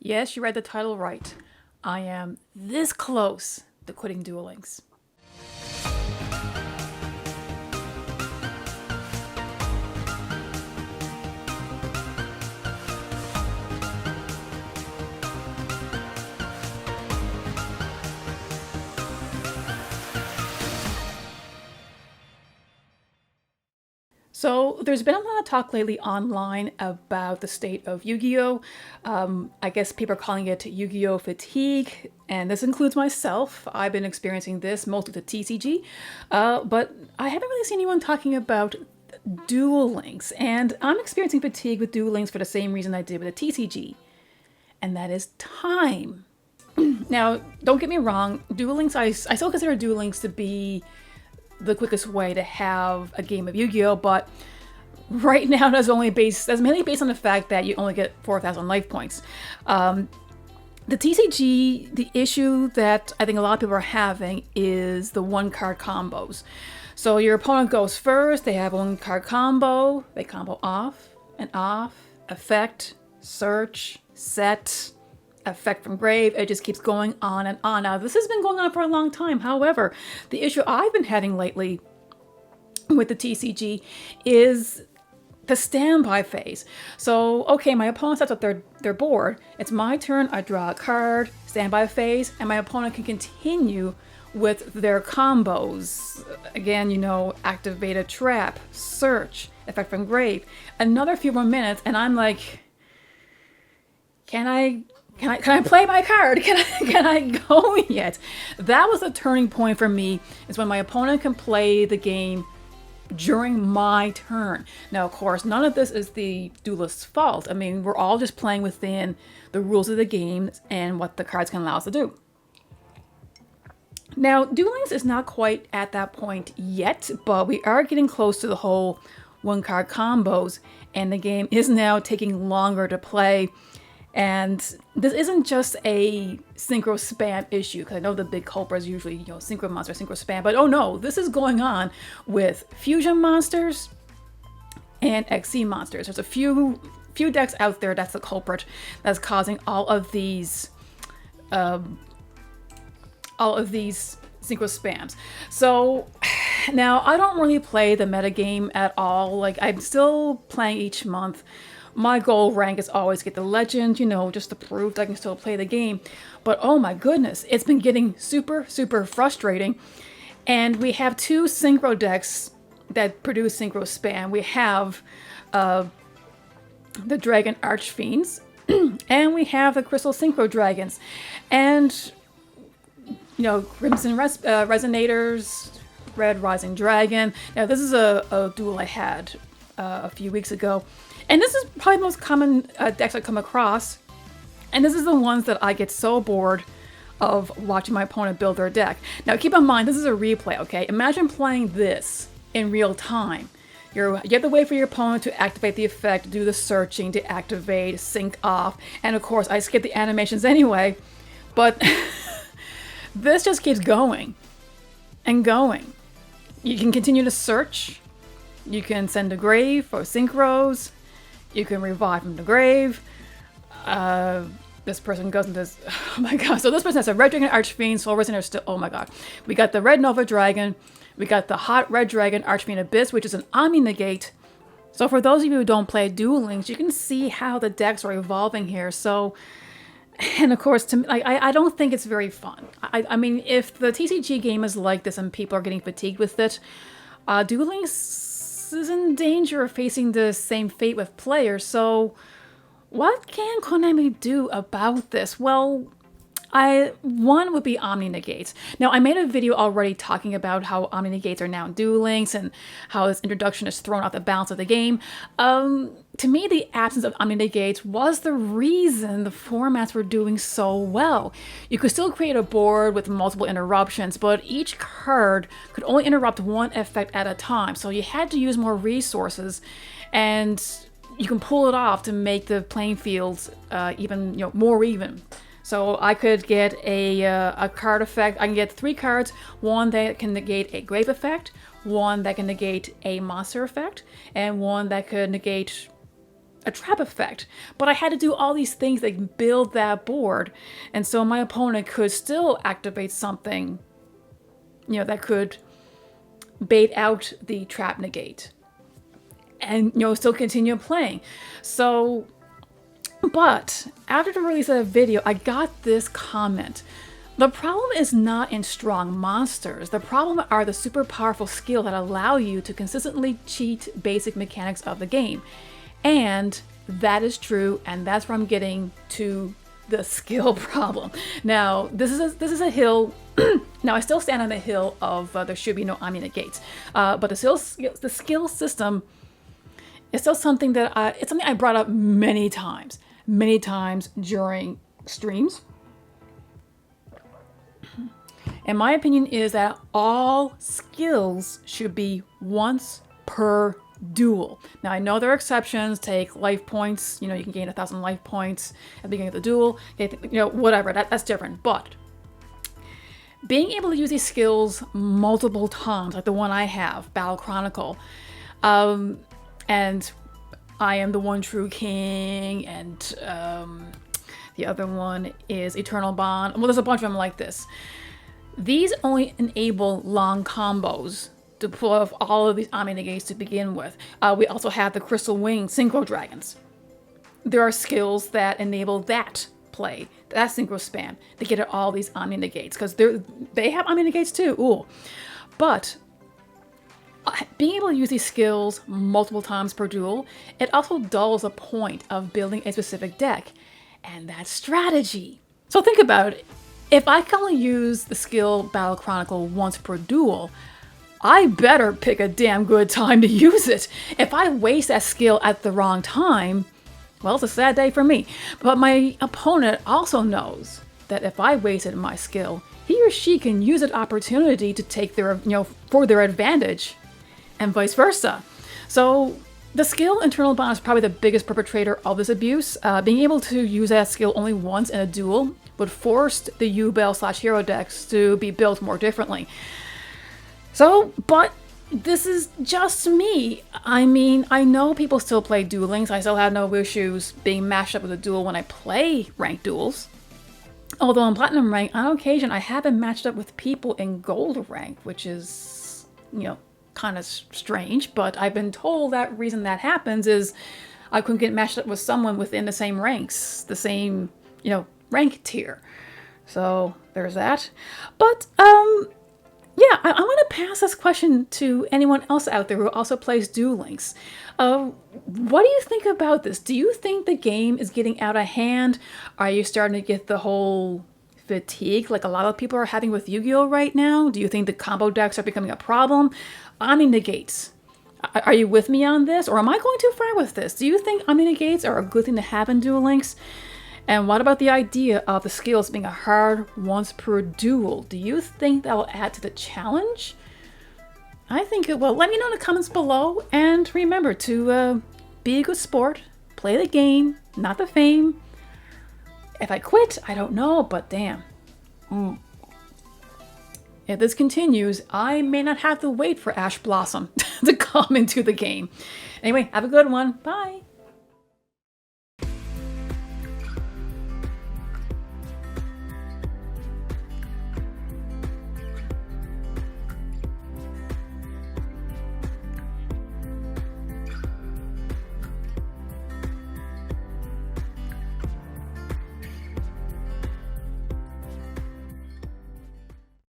Yes, you read the title right. I am this close to quitting Duel Links. So there's been a lot of talk lately online about the state of Yu-Gi-Oh! I guess people are calling it Yu-Gi-Oh! Fatigue, and this includes myself. I've been experiencing this mostly with the TCG, but I haven't really seen anyone talking about Duel Links, and I'm experiencing fatigue with Duel Links for the same reason I did with the TCG, and that is time. Now, don't get me wrong, Duel Links, I still consider Duel Links to be the quickest way to have a game of Yu-Gi-Oh! But right now that's mainly based on the fact that you only get 4,000 life points. The TCG, the issue that I think a lot of people are having is the one-card combos. So your opponent goes first, they have one card combo, they combo off and off, effect, search, set, effect from grave. It just keeps going on and on. Now, this has been going on for a long time. However, the issue I've been having lately with the TCG is the standby phase. So, okay, my opponent sets up their board. It's my turn. I draw a card, standby phase, and my opponent can continue with their combos. Again, you know, activate a trap, search, effect from grave. Another few more minutes, and I'm like, can I play my card? Can I go yet? That was a turning point for me, is when my opponent can play the game during my turn. Now, of course, none of this is the duelist's fault. I mean, we're all just playing within the rules of the game and what the cards can allow us to do. Now, Duel Links is not quite at that point yet, but we are getting close to the whole one-card combos, and the game is now taking longer to play. And this isn't just a synchro spam issue, because I know the big culprit is usually, you know, synchro monster, synchro spam, but oh no, this is going on with fusion monsters and XC monsters. There's a few decks out there that's the culprit that's causing all of these synchro spams. So now I don't really play the metagame at all. Like, I'm still playing each month. My goal rank is always get the legend, you know, just to prove that I can still play the game. But oh my goodness, it's been getting super, super frustrating. And we have two synchro decks that produce synchro spam. We have the Dragon Archfiends, and we have the Crystal Synchro Dragons. And, you know, Crimson Resonators, Red Rising Dragon. Now, this is a duel I had a few weeks ago. And this is probably the most common decks I come across. And this is the ones that I get so bored of watching my opponent build their deck. Now, keep in mind, this is a replay, okay? Imagine playing this in real time. You have to wait for your opponent to activate the effect, do the searching, to activate, sync off. And of course, I skip the animations anyway. But this just keeps going and going. You can continue to search. You can send a grave for synchros. You can revive from the grave. This person goes into this. Oh my god. So this person has a Red Dragon Archfiend, Soul Resonator still. Oh my god. We got the Red Nova Dragon. We got the Hot Red Dragon Archfiend Abyss, which is an omni-negate. So for those of you who don't play Duel Links, you can see how the decks are evolving here. So, and of course, to me, like, I don't think it's very fun. I mean, if the TCG game is like this and people are getting fatigued with it, Duel Links is in danger of facing the same fate with players. So what can Konami do about this? Well, one would be omni-negates. Now, I made a video already talking about how omni-negates are now in Duel Links and how this introduction has thrown off the balance of the game. To me, the absence of omni-negates was the reason the formats were doing so well. You could still create a board with multiple interruptions, but each card could only interrupt one effect at a time, so you had to use more resources, and you can pull it off to make the playing fields even, you know, more even. So I could get a card effect. I can get 3 cards, one that can negate a grave effect, one that can negate a monster effect, and one that could negate a trap effect. But I had to do all these things like build that board. And so my opponent could still activate something, you know, that could bait out the trap negate and, you know, still continue playing. So, but after the release of the video, I got this comment. The problem is not in strong monsters. The problem are the super powerful skills that allow you to consistently cheat basic mechanics of the game. And that is true, and that's where I'm getting to the skill problem. Now, this is a hill. Now, I still stand on the hill of there should be no omni-negates, but the skill system is still something that it's something I brought up many times during streams. And my opinion is that all skills should be once per duel. Now, I know there are exceptions, take life points, you know, you can gain 1,000 life points at the beginning of the duel, you know, whatever, that's different. But being able to use these skills multiple times, like the one I have, Battle Chronicle, and I am the one true king, and the other one is Eternal Bond. Well, there's a bunch of them like this. These only enable long combos to pull off all of these omni-negates to begin with. We also have the Crystal Wing Synchro Dragons. There are skills that enable that play, that synchro spam, to get at all these omni-negates, because they have omni-negates too. Ooh. But being able to use these skills multiple times per duel, it also dulls the point of building a specific deck, and that's strategy. So think about it. If I can only use the skill Battle Chronicle once per duel, I better pick a damn good time to use it. If I waste that skill at the wrong time, well, it's a sad day for me. But my opponent also knows that if I wasted my skill, he or she can use an opportunity to take their, you know, for their advantage, and vice versa. So the skill Internal Bond is probably the biggest perpetrator of this abuse. Being able to use that skill only once in a duel would force the U-Bell/hero decks to be built more differently. So, but this is just me. I mean, I know people still play Duel Links. I still have no issues being matched up with a duel when I play ranked duels. Although in Platinum rank, on occasion, I have been matched up with people in Gold rank, which is, you know, kind of strange. But I've been told that reason that happens is I couldn't get matched up with someone within the same ranks, the same, you know, rank tier. So there's that. But yeah, I want to pass this question to anyone else out there who also plays Duel Links. What do you think about this? Do you think the game is getting out of hand? Are you starting to get the whole fatigue like a lot of people are having with Yu-Gi-Oh right now? Do you think the combo decks are becoming a problem? Omni-negates. Are you with me on this? Or am I going too far with this? Do you think omni-negates are a good thing to have in Duel Links? And what about the idea of the skills being a hard once per duel? Do you think that will add to the challenge? I think it will. Let me know in the comments below. And remember to be a good sport. Play the game, not the fame. If I quit, I don't know, but damn. If this continues, I may not have to wait for Ash Blossom to come into the game. Anyway, have a good one. Bye.